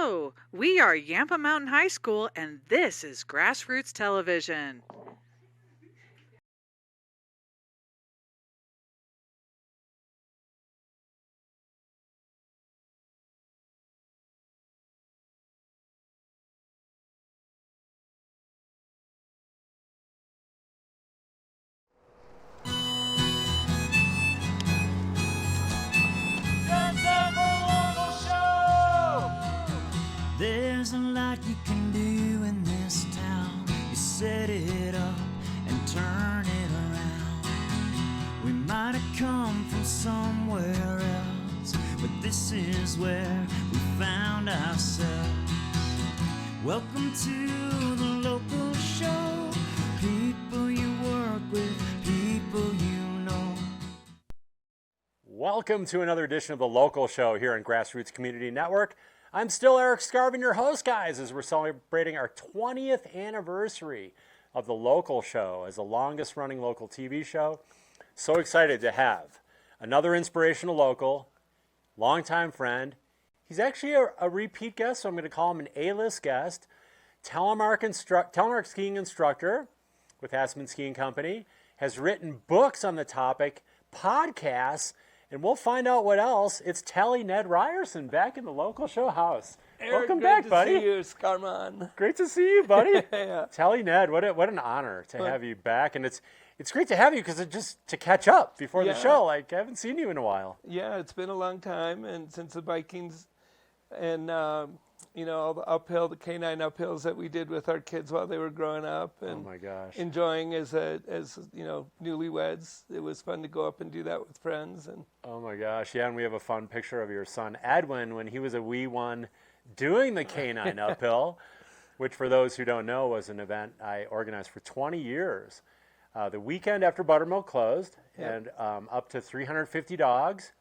Hello, we are Yampa Mountain High School, and this is GrassRoots Television. There's a lot you can do in this town. You set it up and turn it around. We might have come from somewhere else, but this is where we found ourselves. Welcome to the local show. People you work with, people you know. Welcome to another edition of the Local Show here on GrassRoots Community Network. I'm still Eric Scarvin, your host, guys, as we're celebrating our 20th anniversary of the Local Show as the longest-running local TV show. So excited to have another inspirational local, longtime friend. He's actually a repeat guest, so I'm going to call him an A-list guest. Telemark skiing instructor with Aspen Skiing Company, has written books on the topic, podcasts, and we'll find out what else. It's Tele Ned Ryerson back in the Local Show house. Eric, welcome back, buddy. Great to see you, Scarman. Great to see you, buddy. Yeah. Tele Ned, what an honor to have you back, and it's great to have you because just to catch up before the show. Like, I haven't seen you in a while. Yeah, it's been a long time, and since the Vikings, and all the canine uphills that we did with our kids while they were growing up, and oh my gosh, enjoying as newlyweds. It was fun to go up and do that with friends. And oh my gosh, yeah, and we have a fun picture of your son Edwin when he was a wee one doing the canine uphill, which for those who don't know was an event I organized for 20 years. The weekend after Buttermilk closed, and up to 350 dogs,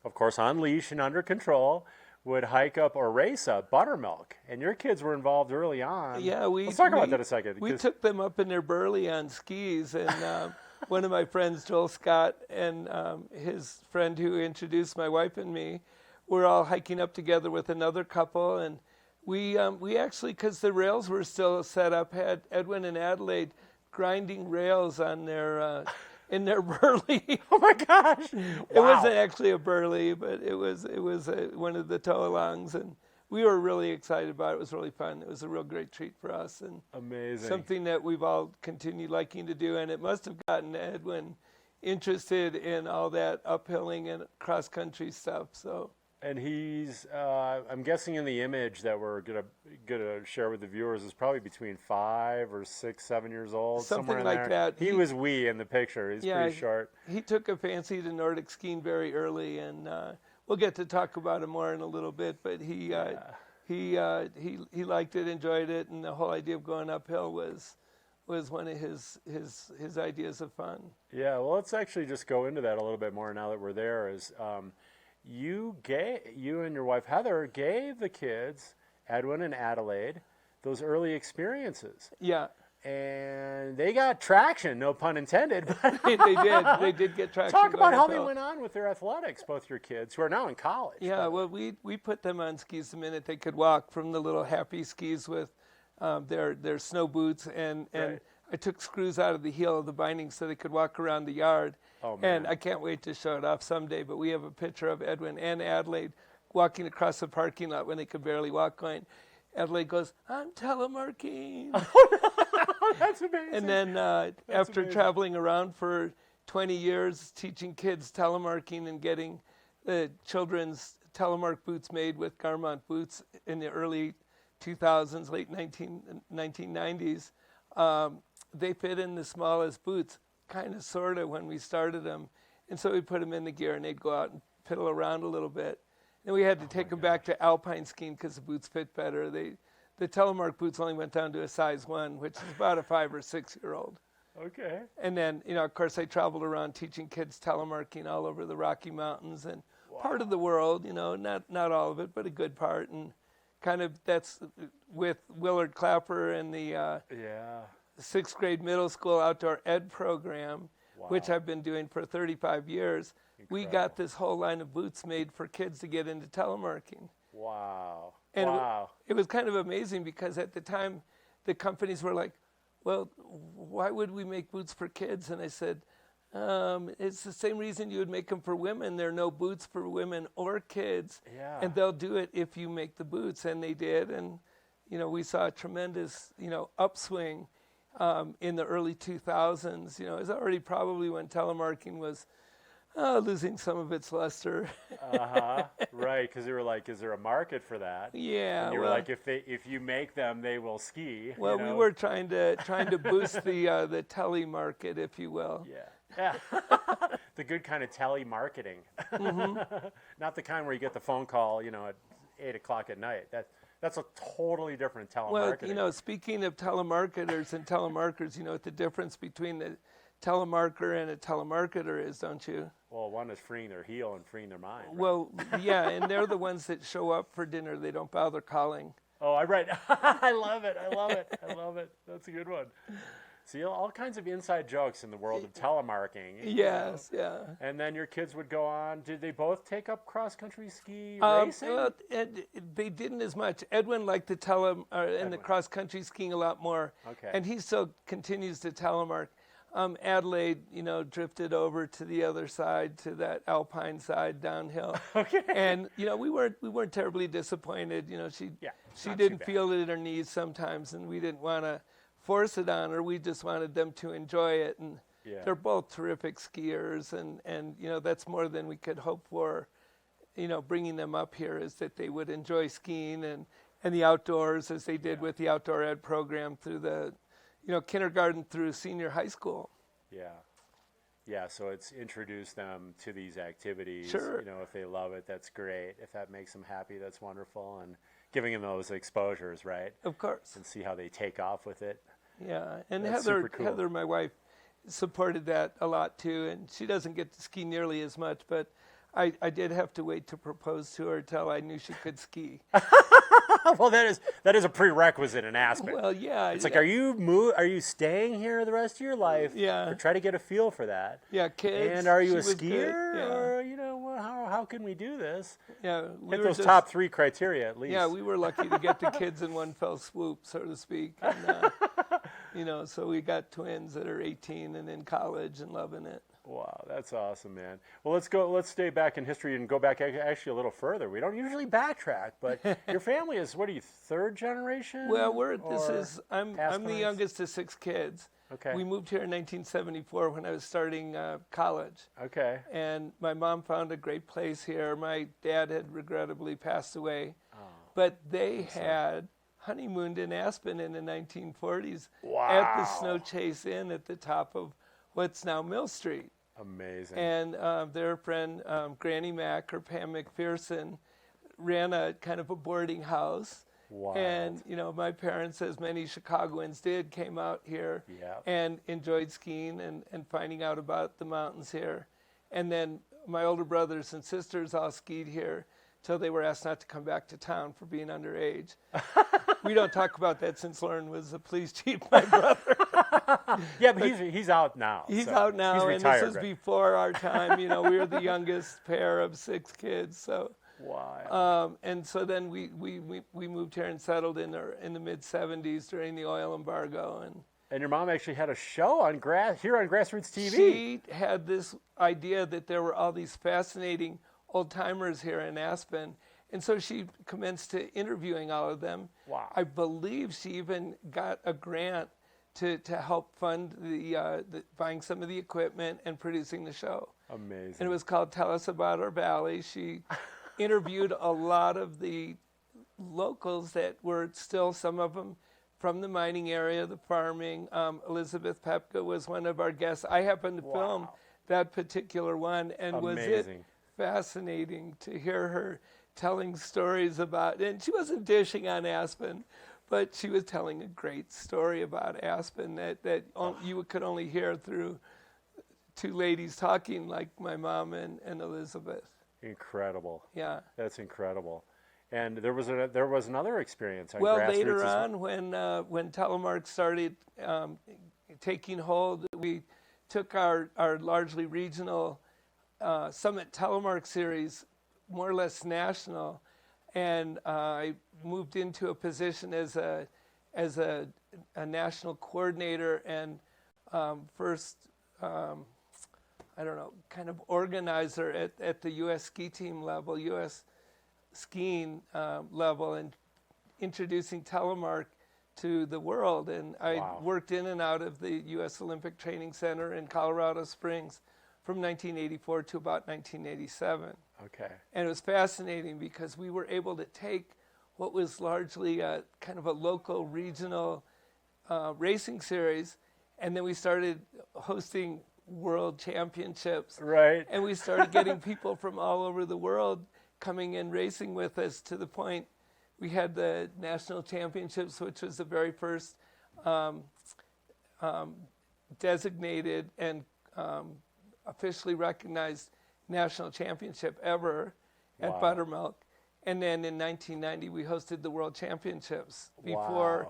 of course on leash and under control, would hike up or race up Buttermilk. And your kids were involved early on. Yeah, let's talk about that a second. We took them up in their burly on skis, and one of my friends, Joel Scott, and his friend who introduced my wife and me, were all hiking up together with another couple, and we actually, because the rails were still set up, had Edwin and Adelaide grinding rails on their in their burly. Oh my gosh! Wow. It wasn't actually a burly, but it was one of the tow-alongs, and we were really excited about it. It was really fun. It was a real great treat for us, and amazing. Something that we've all continued liking to do, and it must have gotten Edwin interested in all that uphilling and cross-country stuff. So. And he's, I'm guessing in the image that we're gonna share with the viewers is probably between 5 or 6, 7 years old. Something like that. He was wee in the picture. He's pretty short. He took a fancy to Nordic skiing very early, and we'll get to talk about him more in a little bit. But he liked it, enjoyed it, and the whole idea of going uphill was one of his ideas of fun. Yeah. Well, let's actually just go into that a little bit more now that we're there. You and your wife Heather gave the kids, Edwin and Adelaide, those early experiences. Yeah. And they got traction, no pun intended. They did. They did get traction. Talk about how they went on with their athletics, both your kids, who are now in college. Yeah, well, we put them on skis the minute they could walk, from the little happy skis with their snow boots, and I took screws out of the heel of the binding so they could walk around the yard. Oh, man. And I can't wait to show it off someday, but we have a picture of Edwin and Adelaide walking across the parking lot when they could barely walk, going, Adelaide goes, "I'm telemarking." Oh, that's amazing. And then after traveling around for 20 years, teaching kids telemarking and getting the children's telemark boots made with Garmont boots in the early 2000s, late 1990s, they fit in the smallest boots, kind of, sort of, when we started them. And so we put them in the gear, and they'd go out and piddle around a little bit. And we had to take them back to alpine skiing because the boots fit better. The telemark boots only went down to a size 1, which is about a 5 or 6 year old. Okay. And then, of course, I traveled around teaching kids telemarking all over the Rocky Mountains and part of the world, not all of it, but a good part. And kind of that's with Willard Clapper and the 6th grade middle school outdoor ed program, which I've been doing for 35 years. Incredible. We got this whole line of boots made for kids to get into telemarking. Wow. And wow. it was kind of amazing because at the time the companies were like, well, why would we make boots for kids? And I said, it's the same reason you would make them for women. There are no boots for women or kids. Yeah. And they'll do it if you make the boots. And they did. And, we saw a tremendous, upswing in the early 2000s. It was already probably when telemarketing was losing some of its luster. Right, because they were like, is there a market for that? Yeah. And you were like, if you make them, they will ski. Well, we were trying to boost the tele market, if you will. Yeah. The good kind of telemarketing. Not the kind where you get the phone call, at 8 o'clock at night. That's a totally different telemarketing. Well, speaking of telemarketers and telemarketers, you know what the difference between the telemarketer and a telemarketer is, don't you? Well, one is freeing their heel and freeing their mind. Right? Well, yeah, and they're the ones that show up for dinner. They don't bother calling. Oh, I love it. That's a good one. See, all kinds of inside jokes in the world of telemarketing. Yes, yeah. And then your kids would go on. Did they both take up cross-country ski racing? Well, they didn't as much. Edwin liked the the cross-country skiing a lot more. Okay. And he still continues to telemark. Adelaide, drifted over to the other side, to that alpine side downhill. Okay. And we weren't terribly disappointed. She not didn't too bad. feel it in her knees sometimes, and we didn't want to force it on her. We just wanted them to enjoy it. And they're both terrific skiers, and that's more than we could hope for. Bringing them up here is that they would enjoy skiing and the outdoors as they did with the outdoor ed program through the kindergarten through senior high school. Yeah, so it's introduced them to these activities. Sure. If they love it, that's great. If that makes them happy, that's wonderful. And giving them those exposures, right? Of course. And see how they take off with it. Yeah, and That's super cool. Heather, my wife, supported that a lot too, and she doesn't get to ski nearly as much, but I did have to wait to propose to her till I knew she could ski. Well, that is a prerequisite in Aspen. Well, yeah. It's like, are you staying here the rest of your life? Yeah. Or try to get a feel for that. Yeah, kids. And are you a she was skier? good, yeah. Or how can we do this? Yeah, Hit those top 3 criteria at least. Yeah, we were lucky to get the kids in one fell swoop, so to speak. And, so we got twins that are 18 and in college and loving it. Wow, that's awesome, man. Well, let's stay back in history and go back actually a little further. We don't usually backtrack, but your family is, what are you, 3rd generation? Well, I'm the Aspenites? youngest of 6 kids. Okay. We moved here in 1974 when I was starting college. Okay. And my mom found a great place here. My dad had regrettably passed away. But they had honeymooned in Aspen in the 1940s at the Snow Chase Inn at the top of what's now Mill Street. Amazing. And their friend, Granny Mac or Pam McPherson, ran a kind of a boarding house. Wow. And, my parents, as many Chicagoans did, came out here and enjoyed skiing and finding out about the mountains here. And then my older brothers and sisters all skied here till they were asked not to come back to town for being underage. We don't talk about that since Lauren was a police chief, my brother. Yeah, but he's out now. He's so out now, he's and retired, this was before our time. We were the youngest pair of 6 kids. So, wow. and so then we moved here and settled in the mid '70s during the oil embargo. And your mom actually had a show on here on GrassRoots TV. She had this idea that there were all these fascinating old timers here in Aspen. And so she commenced to interviewing all of them. Wow. I believe she even got a grant to help fund the buying some of the equipment and producing the show. Amazing. And it was called Tell Us About Our Valley. She interviewed a lot of the locals that were still, some of them from the mining area, the farming. Elizabeth Pepka was one of our guests. I happened to film that particular one, and was it fascinating to hear her telling stories about, and she wasn't dishing on Aspen, but she was telling a great story about Aspen that you could only hear through 2 ladies talking like my mom and Elizabeth. Incredible. Yeah. That's incredible. And there was another experience on well, GrassRoots later on, when Telemark started taking hold, we took our largely regional Summit Telemark series more or less national, and I moved into a position as a national coordinator and first, I don't know, kind of organizer at the U.S. ski team level, U.S. skiing level, and introducing Telemark to the world. And I worked in and out of the U.S. Olympic Training Center in Colorado Springs from 1984 to about 1987. Okay. And it was fascinating because we were able to take what was largely a kind of a local, regional racing series, and then we started hosting world championships. Right. And we started getting people from all over the world coming in racing with us, to the point we had the national championships, which was the very first designated and officially recognized national championship ever at Buttermilk. And then in 1990, we hosted the World Championships before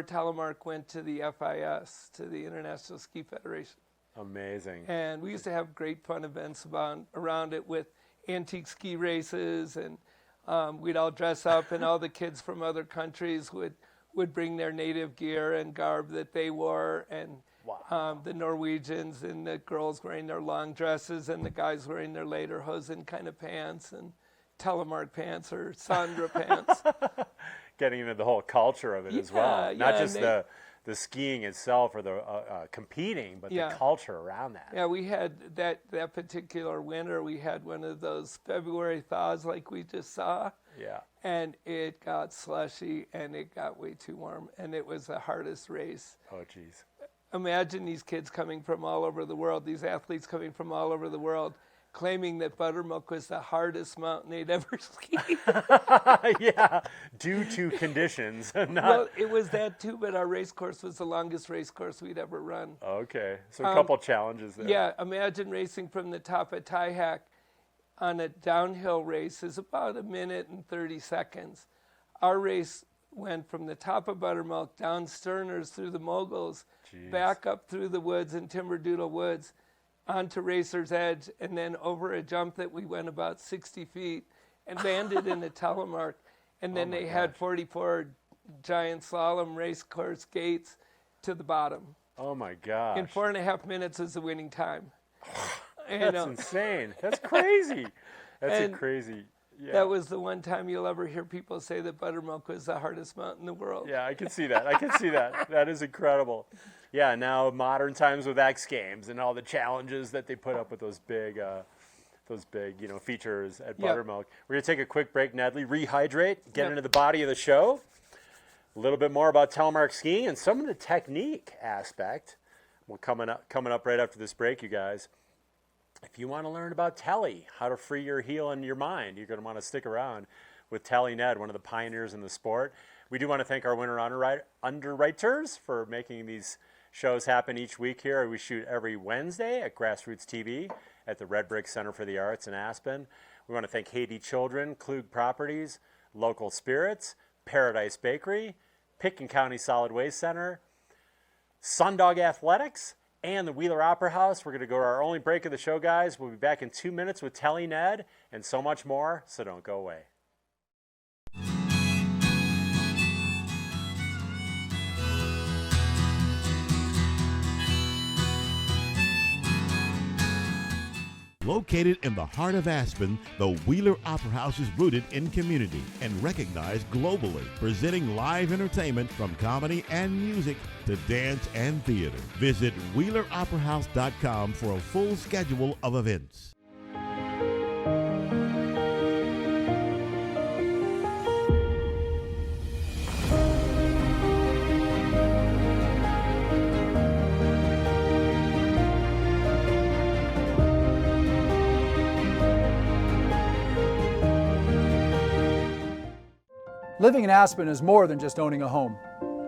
Telemark went to the FIS, to the International Ski Federation. Amazing. And we used to have great fun events around it with antique ski races, and we'd all dress up, and all the kids from other countries would bring their native gear and garb that they wore, and the Norwegians and the girls wearing their long dresses, and the guys wearing their lederhosen kind of pants and Telemark pants or Sandra pants. Getting into the whole culture of it as well. Not just the skiing itself or the competing, but the culture around that. Yeah, we had that particular winter, we had one of those February thaws like we just saw. Yeah. And it got slushy and it got way too warm, and it was the hardest race. Oh, geez. Imagine these kids coming from all over the world, these athletes coming from all over the world, claiming that Buttermilk was the hardest mountain they'd ever skied. Yeah, due to conditions. Well, it was that too, but our race course was the longest race course we'd ever run. Okay, so a couple challenges there. Yeah, imagine racing from the top of Tyhack on a downhill race is about 1 minute and 30 seconds. Our race went from the top of Buttermilk down Sterners through the Moguls, back up through the woods and Timberdoodle Woods, onto Racer's Edge, and then over a jump that we went about 60 feet and landed in the Telemark. And then they had 44 giant slalom race course gates to the bottom. Oh my gosh. In 4.5 minutes was the winning time. That's insane. That's crazy. That's crazy. Yeah. That was the one time you'll ever hear people say that Buttermilk was the hardest mountain in the world. Yeah, I can see that. I can see that. That is incredible. Yeah, now modern times with X Games and all the challenges that they put up with those big features at Buttermilk. We're going to take a quick break, Nedley, rehydrate, get into the body of the show. A little bit more about telemark skiing and some of the technique aspect. We're coming up right after this break, you guys. If you want to learn about Tele, how to free your heel and your mind, you're going to want to stick around with Tele Ned, one of the pioneers in the sport. We do want to thank our winter underwriters for making these shows happen each week here. We shoot every Wednesday at GrassRoots TV at the Red Brick Center for the Arts in Aspen. We want to thank Haiti Children, Klug Properties, Local Spirits, Paradise Bakery, Pitkin County Solid Waste Center, Sundog Athletics, and the Wheeler Opera House. We're going to go to our only break of the show, guys. We'll be back in 2 minutes with Tele Ned and so much more, so don't go away. Located in the heart of Aspen, the Wheeler Opera House is rooted in community and recognized globally, presenting live entertainment from comedy and music to dance and theater. Visit WheelerOperaHouse.com for a full schedule of events. Living in Aspen is more than just owning a home.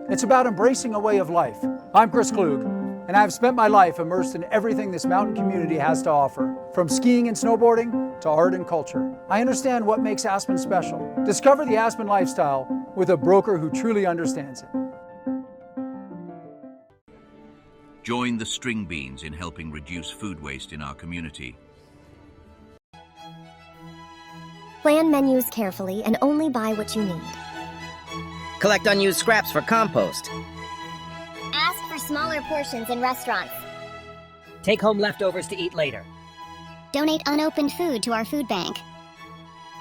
It's about embracing a way of life. I'm Chris Klug, and I've spent my life immersed in everything this mountain community has to offer, from skiing and snowboarding to art and culture. I understand what makes Aspen special. Discover the Aspen lifestyle with a broker who truly understands it. Join the string beans in helping reduce food waste in our community. Plan menus carefully and only buy what you need. Collect unused scraps for compost. Ask for smaller portions in restaurants. Take home leftovers to eat later. Donate unopened food to our food bank.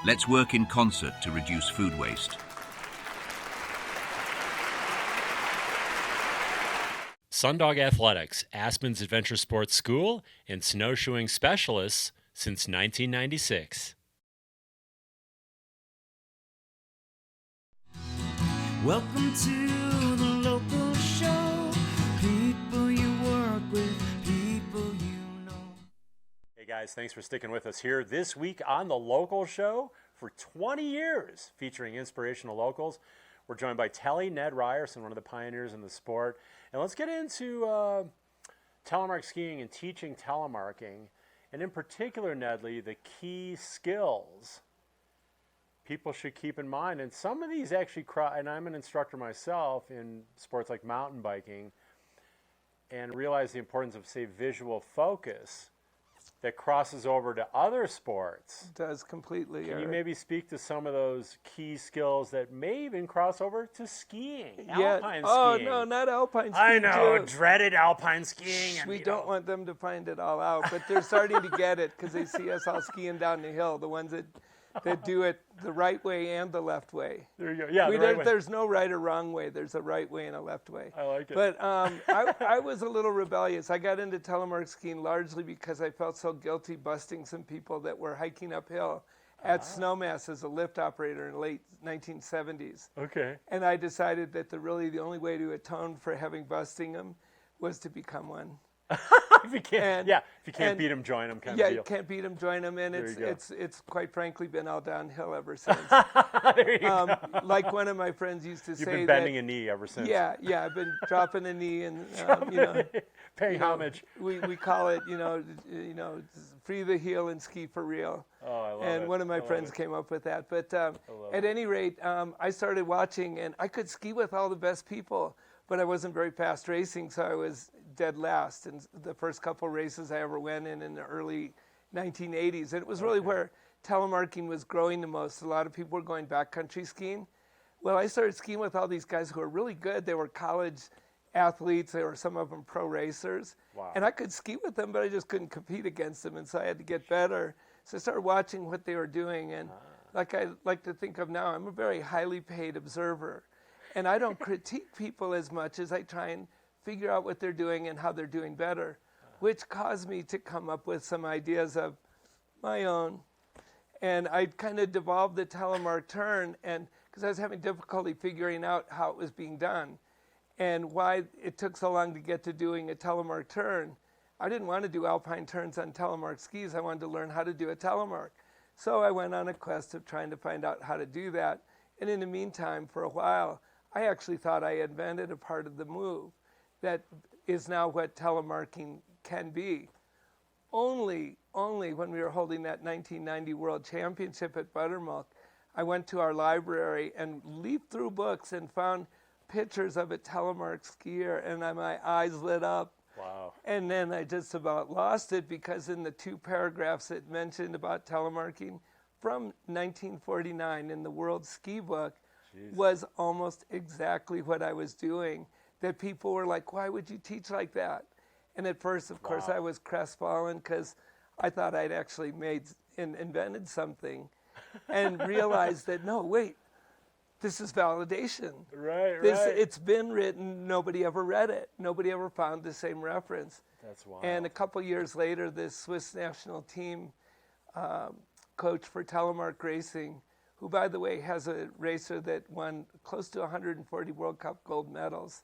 Let's work in concert to reduce food waste. Sundog Athletics, Aspen's adventure sports school and snowshoeing specialists since 1996. Welcome to the local show. People you work with, people you know. Hey guys, thanks for sticking with us here this week on the local show for 20 years, featuring inspirational locals. We're joined by Ned Ryerson, one of the pioneers in the sport. And let's get into telemark skiing and teaching telemarking. And in particular, Nedley, the key skills people should keep in mind. And some of these actually, and I'm an instructor myself in sports like mountain biking, and realize the importance of, say, visual focus that crosses over to other sports. It does completely. Can you maybe speak to some of those key skills that may even cross over to skiing, alpine skiing? Oh, no, not alpine skiing. I know, too. dreaded alpine skiing. We don't want them to find it all out, but they're starting to get it because they see us all skiing down the hill, the ones that do it the right way and the left way. There you go. Yeah, the right way. There's no right or wrong way. There's a right way and a left way. I like it. But I was a little rebellious. I got into telemark skiing largely because I felt so guilty busting some people that were hiking uphill at Snowmass as a lift operator in the late 1970s. Okay. And I decided that the only way to atone for having busting them was to become one. If you can't beat them, join them, kind of deal. Yeah, you can't beat them, join them, and it's quite frankly been all downhill ever since. There you go. Like one of my friends used to say, you've been bending a knee ever since. Yeah, I've been dropping a knee and paying homage. We call it, free the heel and ski for real. Oh, I love and it. one of my friends came up with that. But at any rate, I started watching, and I could ski with all the best people, but I wasn't very fast racing, so I was dead last in the first couple races I ever went in the early 1980s. And it was really where telemarking was growing the most. A lot of people were going backcountry skiing. Well, I started skiing with all these guys who were really good. They were college athletes. They were some of them pro racers. Wow. And I could ski with them, but I just couldn't compete against them, and so I had to get better. So I started watching what they were doing, and like I like to think of now, I'm a very highly paid observer. And I don't critique people as much as I try and figure out what they're doing and how they're doing better, which caused me to come up with some ideas of my own. And I kind of devolved the telemark turn, and because I was having difficulty figuring out how it was being done and why it took so long to get to doing a telemark turn. I didn't want to do alpine turns on telemark skis. I wanted to learn how to do a telemark. So I went on a quest of trying to find out how to do that. And in the meantime, for a while, I actually thought I invented a part of the move that is now what telemarking can be. Only when we were holding that 1990 World Championship at Buttermilk, I went to our library and leafed through books and found pictures of a telemark skier, and my eyes lit up. Wow. And then I just about lost it, because in the 2 paragraphs it mentioned about telemarking from 1949 in the World Ski Book, was almost exactly what I was doing, that people were like, why would you teach like that? And at first, of course, I was crestfallen because I thought I'd actually invented something, and realized that, no, wait, this is validation. Right. It's been written, nobody ever read it. Nobody ever found the same reference. That's wild. And a couple years later, this Swiss national team coach for telemark racing, who, by the way, has a racer that won close to 140 World Cup gold medals,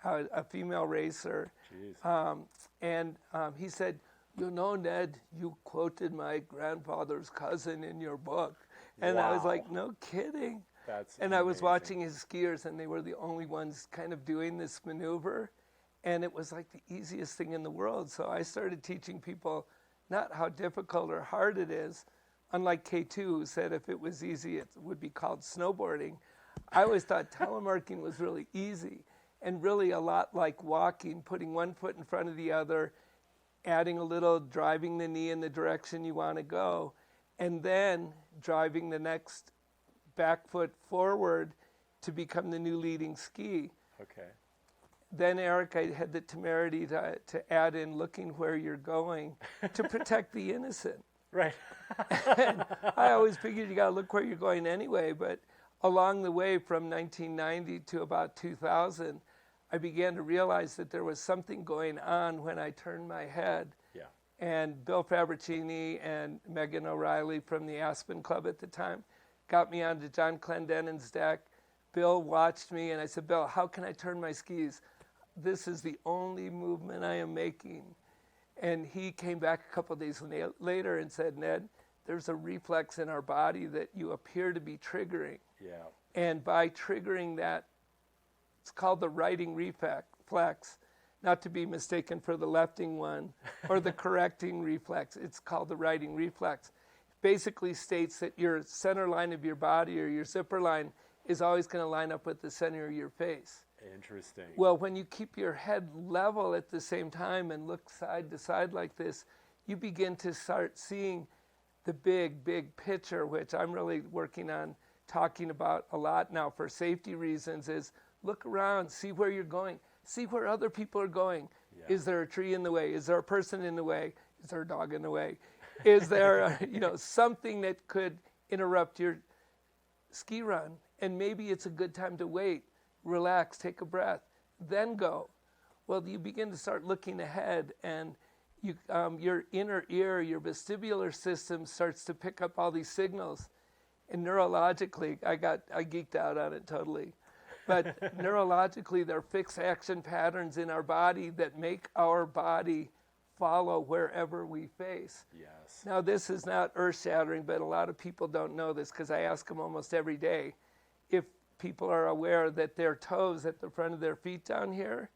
a female racer. And he said, Ned, you quoted my grandfather's cousin in your book. And I was like, no kidding. That's and amazing. I was watching his skiers, and they were the only ones kind of doing this maneuver. And it was like the easiest thing in the world. So I started teaching people not how difficult or hard it is. Unlike K2, who said if it was easy, it would be called snowboarding. I always thought telemarking was really easy, and really a lot like walking, putting one foot in front of the other, adding a little, driving the knee in the direction you want to go, and then driving the next back foot forward to become the new leading ski. Okay. Then, Eric, I had the temerity to add in looking where you're going to protect the innocent. Right. And I always figured you got to look where you're going anyway, but along the way from 1990 to about 2000, I began to realize that there was something going on when I turned my head. Yeah. And Bill Fabricini and Megan O'Reilly from the Aspen Club at the time got me onto John Clendenin's deck. Bill watched me, and I said, Bill, how can I turn my skis? This is the only movement I am making. And he came back a couple of days later and said, Ned, there's a reflex in our body that you appear to be triggering. Yeah. And by triggering that, it's called the righting reflex, not to be mistaken for the lefting one or the correcting reflex. It's called the righting reflex. It basically states that your center line of your body or your zipper line is always going to line up with the center of your face. Interesting. Well, when you keep your head level at the same time and look side to side like this, you begin to start seeing the big, big picture, which I'm really working on talking about a lot now for safety reasons, is look around, see where you're going, see where other people are going. Yeah. Is there a tree in the way? Is there a person in the way? Is there a dog in the way? Is there something that could interrupt your ski run? And maybe it's a good time to wait, relax, take a breath, then go. Well, you begin to start looking ahead, and your inner ear, your vestibular system starts to pick up all these signals. And neurologically, I geeked out on it totally. But neurologically, there are fixed action patterns in our body that make our body follow wherever we face. Yes. Now, this is not earth-shattering, but a lot of people don't know this because I ask them almost every day if people are aware that their toes at the front of their feet down here,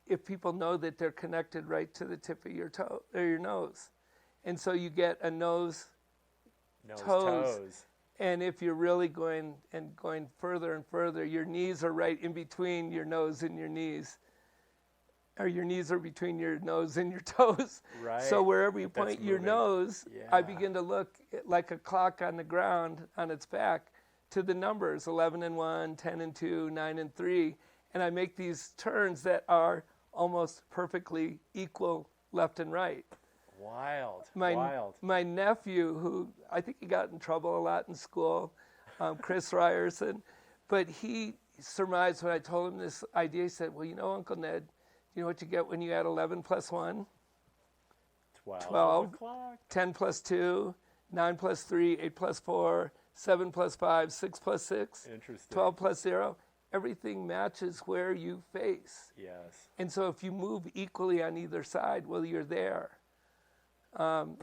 if people know that they're connected right to the tip of your toe or your nose. And so you get a nose toes. And if you're really going further and further, your knees are right in between your nose and your knees. Or your knees are between your nose and your toes. Right. So wherever you point your nose, yeah. I begin to look like a clock on the ground on its back to the numbers 11 and 1, 10 and 2, 9 and 3. And I make these turns that are almost perfectly equal left and right. Wild. My nephew, who I think he got in trouble a lot in school, Chris Ryerson, but he surmised when I told him this idea, he said, well, you know, Uncle Ned, you know what you get when you add 11 plus 1? 12. 10 plus 2, 9 plus 3, 8 plus 4, 7 plus 5, 6 plus 6, Interesting. 12 plus 0. Everything matches where you face. Yes. And so if you move equally on either side, well, you're there. So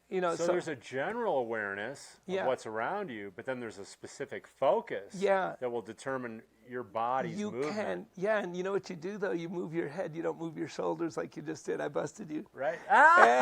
there's a general awareness of what's around you, but then there's a specific focus that will determine your body's movement. And you know what you do, though? You move your head. You don't move your shoulders like you just did. I busted you. Right.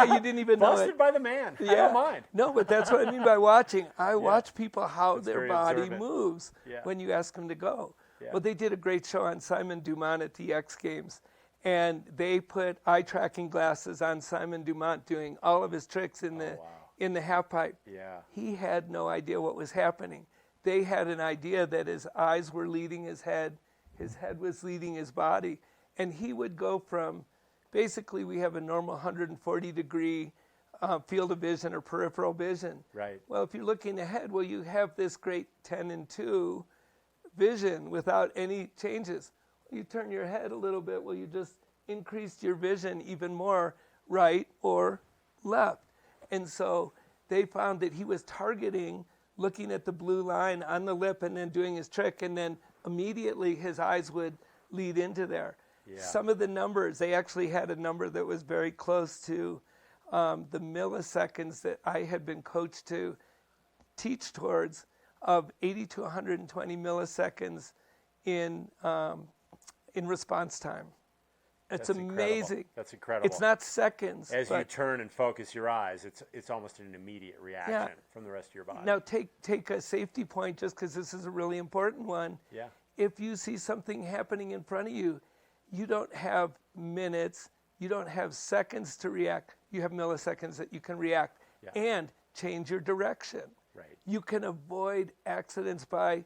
You didn't even know it. Busted by the man. I don't mind. No, but that's what I mean by watching. I watch people how It's their very body observant. moves when you ask them to go. Yeah. Well, they did a great show on Simon Dumont at the X Games. And they put eye tracking glasses on Simon Dumont doing all of his tricks in the half pipe. Yeah. He had no idea what was happening. They had an idea that his eyes were leading his head was leading his body, and he would go from, basically we have a normal 140 degree field of vision or peripheral vision. Right. Well, if you're looking ahead, well, you have this great 10 and 2 vision without any changes. You turn your head a little bit, well, you just increased your vision even more, right or left. And so they found that he was targeting, looking at the blue line on the lip and then doing his trick, and then immediately his eyes would lead into there. Yeah. Some of the numbers, they actually had a number that was very close to the milliseconds that I had been coached to teach towards, of 80 to 120 milliseconds in response time. It's amazing. That's incredible. It's not seconds. As you turn and focus your eyes, it's almost an immediate reaction from the rest of your body. Now take a safety point, just because this is a really important one. Yeah. If you see something happening in front of you, you don't have minutes, you don't have seconds to react. You have milliseconds that you can react and change your direction. Right. You can avoid accidents by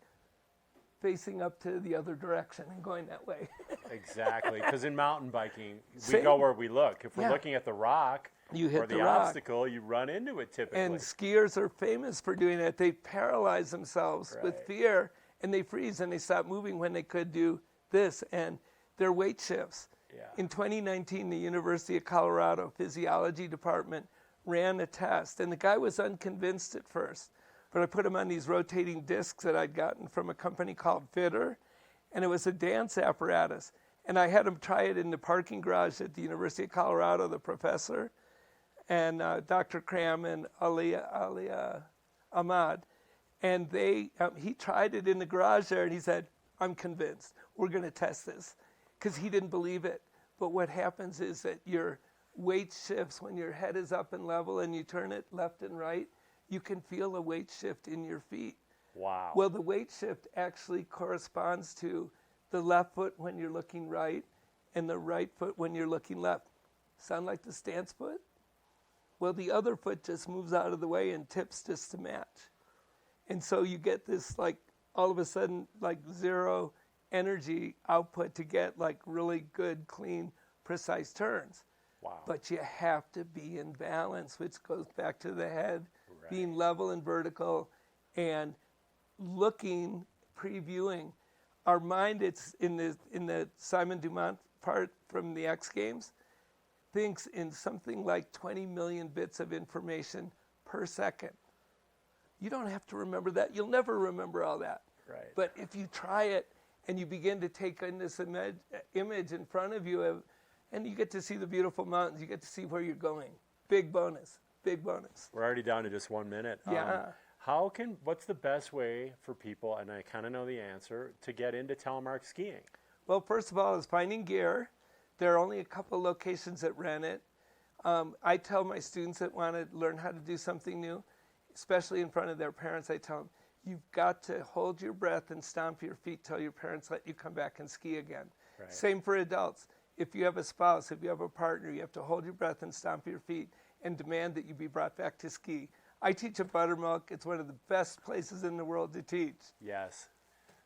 facing up to the other direction and going that way. Exactly, because in mountain biking, we Same. go where we look. If we're Yeah. looking at the rock You hit or the rock. obstacle, you run into it typically. And skiers are famous for doing that. They paralyze themselves with Right. fear, and they freeze and they stop moving when they could do this, and their weight shifts. Yeah. In 2019, the University of Colorado Physiology Department ran a test, and the guy was unconvinced at first, but I put him on these rotating discs that I'd gotten from a company called Fitter, and it was a dance apparatus. And I had him try it in the parking garage at the University of Colorado, the professor, and Dr. Cram and Ali Ahmad. And he tried it in the garage there, and he said, I'm convinced. We're going to test this, because he didn't believe it. But what happens is that your weight shifts when your head is up and level and you turn it left and right. You can feel a weight shift in your feet. Wow. Well, the weight shift actually corresponds to the left foot when you're looking right and the right foot when you're looking left. Sound like the stance foot? Well, the other foot just moves out of the way and tips just to match. And so you get this, like, all of a sudden, like, zero energy output to get, like, really good, clean, precise turns. Wow. But you have to be in balance, which goes back to the head, being level and vertical, and looking, previewing. Our mind, it's in the Simon Dumont part from the X Games, thinks in something like 20 million bits of information per second. You don't have to remember that. You'll never remember all that. Right. But if you try it and you begin to take in this image in front of you, and you get to see the beautiful mountains, you get to see where you're going. Big bonus. Big bonus. We're already down to just 1 minute. Yeah. What's the best way for people, and I kind of know the answer, to get into telemark skiing? Well, first of all, is finding gear. There are only a couple locations that rent it. I tell my students that want to learn how to do something new, especially in front of their parents, I tell them, you've got to hold your breath and stomp your feet till your parents let you come back and ski again. Right. Same for adults. If you have a spouse, if you have a partner, you have to hold your breath and stomp your feet and demand that you be brought back to ski. I teach at Buttermilk. It's one of the best places in the world to teach. Yes.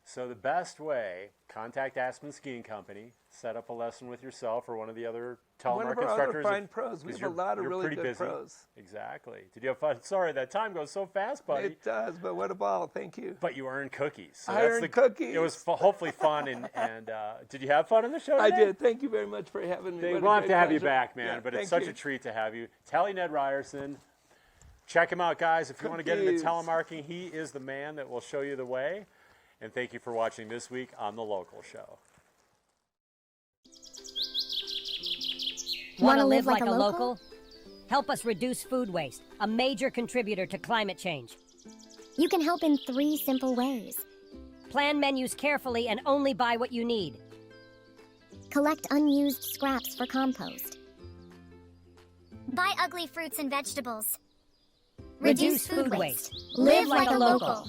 So the best way, contact Aspen Skiing Company, set up a lesson with yourself or one of the other telemark One of our instructors. other fine pros. We have a lot of really pretty good busy. pros. Exactly. Did you have fun? Sorry, that time goes so fast, buddy. It does, but what a ball. Thank you. But you earned cookies. So I that's earned cookies. It was hopefully fun. And did you have fun on the show I today? did. Thank you very much for having me. We'll have to have you pleasure. back, man. Yeah, but it's thank such you. a treat to have you. Tele Ned Ryerson. Check him out, guys. If you want to get into Cookies. telemarking, he is the man that will show you the way. And thank you for watching this week on The Local Show. Want to live like a local? Help us reduce food waste, a major contributor to climate change. You can help in 3 simple ways. Plan menus carefully and only buy what you need. Collect unused scraps for compost. Buy ugly fruits and vegetables. Reduce food waste. Live like a local.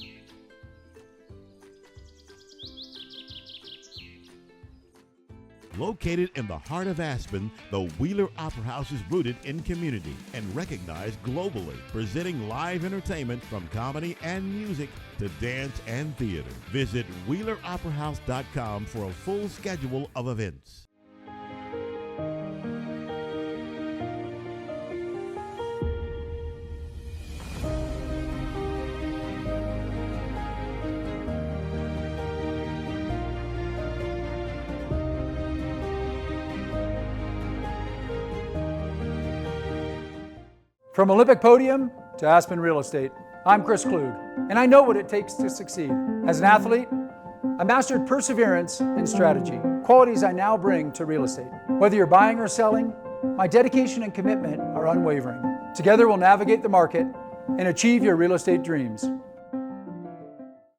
Located in the heart of Aspen, the Wheeler Opera House is rooted in community and recognized globally, presenting live entertainment from comedy and music to dance and theater. Visit WheelerOperaHouse.com for a full schedule of events. From Olympic podium to Aspen real estate, I'm Chris Klug, and I know what it takes to succeed. As an athlete, I mastered perseverance and strategy, qualities I now bring to real estate. Whether you're buying or selling, my dedication and commitment are unwavering. Together we'll navigate the market and achieve your real estate dreams.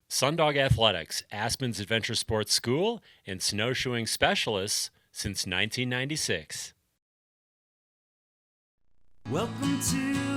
Sundog Athletics, Aspen's adventure sports school and snowshoeing specialists since 1996. Welcome to